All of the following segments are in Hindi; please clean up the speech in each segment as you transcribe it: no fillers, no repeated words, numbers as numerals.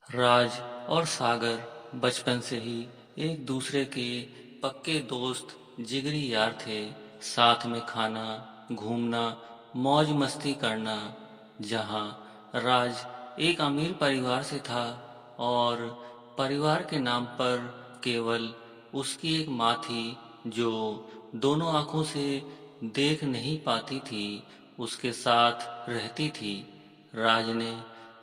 राज और सागर बचपन से ही एक दूसरे के पक्के दोस्त जिगरी यार थे। साथ में खाना, घूमना, मौज मस्ती करना। जहाँ राज एक अमीर परिवार से था और परिवार के नाम पर केवल उसकी एक माँ थी जो दोनों आंखों से देख नहीं पाती थी, उसके साथ रहती थी। राज ने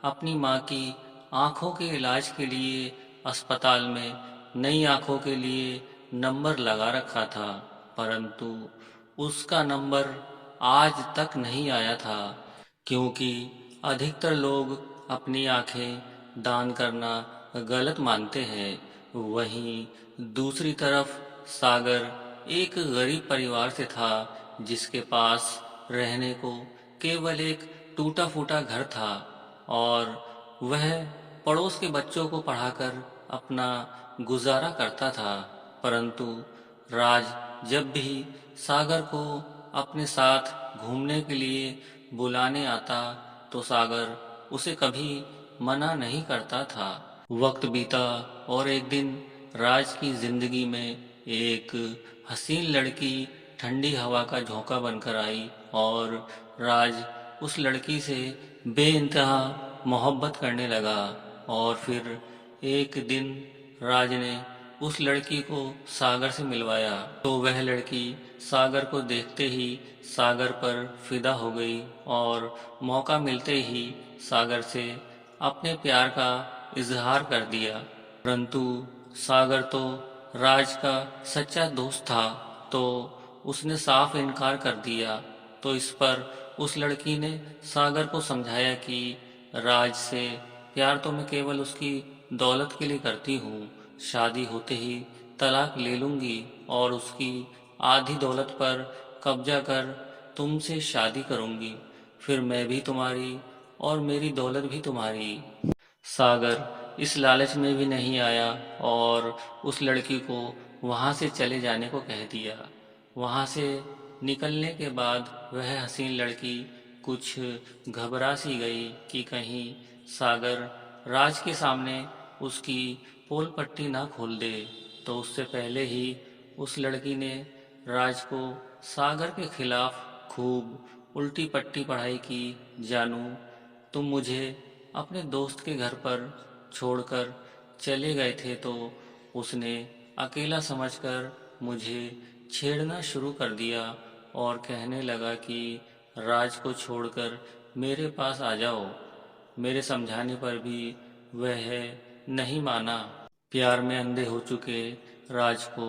अपनी माँ की आंखों के इलाज के लिए अस्पताल में नई आंखों के लिए नंबर लगा रखा था, परंतु उसका नंबर आज तक नहीं आया था, क्योंकि अधिकतर लोग अपनी आंखें दान करना गलत मानते हैं। वहीं दूसरी तरफ सागर एक गरीब परिवार से था, जिसके पास रहने को केवल एक टूटा फूटा घर था और वह पड़ोस के बच्चों को पढ़ाकर अपना गुजारा करता था। परंतु राज जब भी सागर को अपने साथ घूमने के लिए बुलाने आता तो सागर उसे कभी मना नहीं करता था। वक्त बीता और एक दिन राज की जिंदगी में एक हसीन लड़की ठंडी हवा का झोंका बनकर आई और राज उस लड़की से बेइंतहा मोहब्बत करने लगा। और फिर एक दिन राज ने उस लड़की को सागर से मिलवाया तो वह लड़की सागर को देखते ही सागर पर फिदा हो गई और मौका मिलते ही सागर से अपने प्यार का इजहार कर दिया। परंतु सागर तो राज का सच्चा दोस्त था, तो उसने साफ इनकार कर दिया। तो इस पर उस लड़की ने सागर को समझाया कि राज से प्यार तो मैं केवल उसकी दौलत के लिए करती हूँ, शादी होते ही तलाक ले लूंगी और उसकी आधी दौलत पर कब्जा कर तुमसे शादी करूंगी, फिर मैं भी तुम्हारी और मेरी दौलत भी तुम्हारी। सागर इस लालच में भी नहीं आया और उस लड़की को वहां से चले जाने को कह दिया। वहां से निकलने के बाद वह हसीन लड़की कुछ घबरा सी गई कि कहीं सागर राज के सामने उसकी पोल पट्टी ना खोल दे। तो उससे पहले ही उस लड़की ने राज को सागर के खिलाफ खूब उल्टी पट्टी पढ़ाई की। जानू, तुम मुझे अपने दोस्त के घर पर छोड़कर चले गए थे तो उसने अकेला समझकर मुझे छेड़ना शुरू कर दिया और कहने लगा कि राज को छोड़कर मेरे पास आ जाओ। मेरे समझाने पर भी वह नहीं माना। प्यार में अंधे हो चुके राज को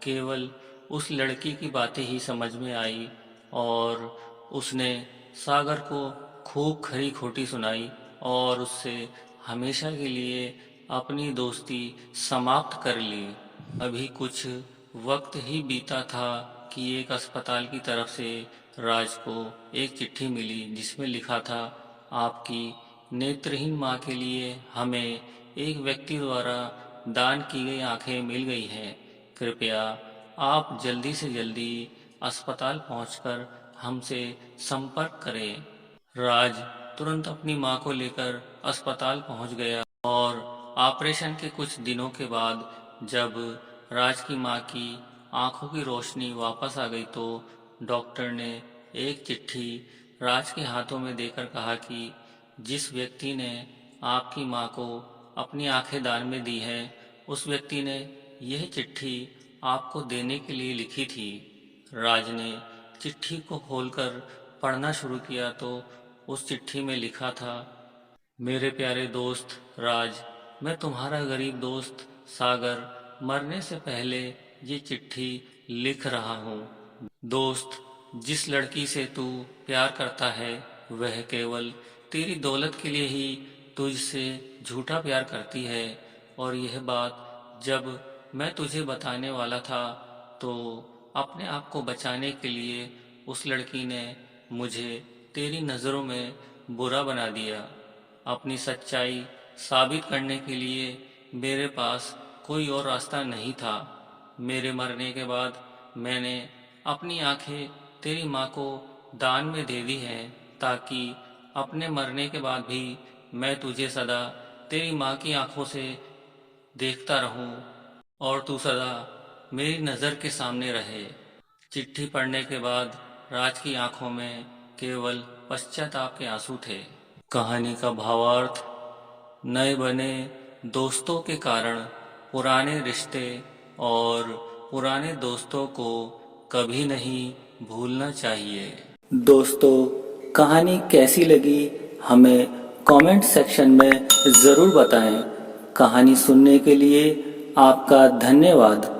केवल उस लड़की की बातें ही समझ में आई और उसने सागर को खूब खरी खोटी सुनाई और उससे हमेशा के लिए अपनी दोस्ती समाप्त कर ली। अभी कुछ वक्त ही बीता था कि एक अस्पताल की तरफ से राज को एक चिट्ठी मिली जिसमें लिखा था, आपकी नेत्रहीन माँ के लिए हमें एक व्यक्ति द्वारा दान की गई आंखें मिल गई हैं। कृपया आप जल्दी से जल्दी अस्पताल पहुंचकर हमसे संपर्क करें। राज तुरंत अपनी माँ को लेकर अस्पताल पहुंच गया और ऑपरेशन के कुछ दिनों के बाद जब राज की माँ की आंखों की रोशनी वापस आ गई तो डॉक्टर ने एक चिट्ठी राज के हाथों में देकर कहा कि जिस व्यक्ति ने आपकी माँ को अपनी आंखें दान में दी हैं, उस व्यक्ति ने यह चिट्ठी आपको देने के लिए लिखी थी। राज ने चिट्ठी को खोलकर पढ़ना शुरू किया तो उस चिट्ठी में लिखा था, मेरे प्यारे दोस्त राज, मैं तुम्हारा गरीब दोस्त सागर मरने से पहले ये चिट्ठी लिख रहा हूँ। दोस्त, जिस लड़की से तू प्यार करता है वह केवल तेरी दौलत के लिए ही तुझसे झूठा प्यार करती है और यह बात जब मैं तुझे बताने वाला था तो अपने आप को बचाने के लिए उस लड़की ने मुझे तेरी नज़रों में बुरा बना दिया। अपनी सच्चाई साबित करने के लिए मेरे पास कोई और रास्ता नहीं था। मेरे मरने के बाद मैंने अपनी आंखें तेरी माँ को दान में दे दी हैं ताकि अपने मरने के बाद भी मैं तुझे सदा तेरी माँ की आंखों से देखता रहूं और तू सदा मेरी नज़र के सामने रहे। चिट्ठी पढ़ने के बाद राज की आंखों में केवल पश्चाताप के आंसू थे। कहानी का भावार्थ: नए बने दोस्तों के कारण पुराने रिश्ते और पुराने दोस्तों को कभी नहीं भूलना चाहिए। दोस्तों, कहानी कैसी लगी हमें कमेंट सेक्शन में ज़रूर बताएं। कहानी सुनने के लिए आपका धन्यवाद।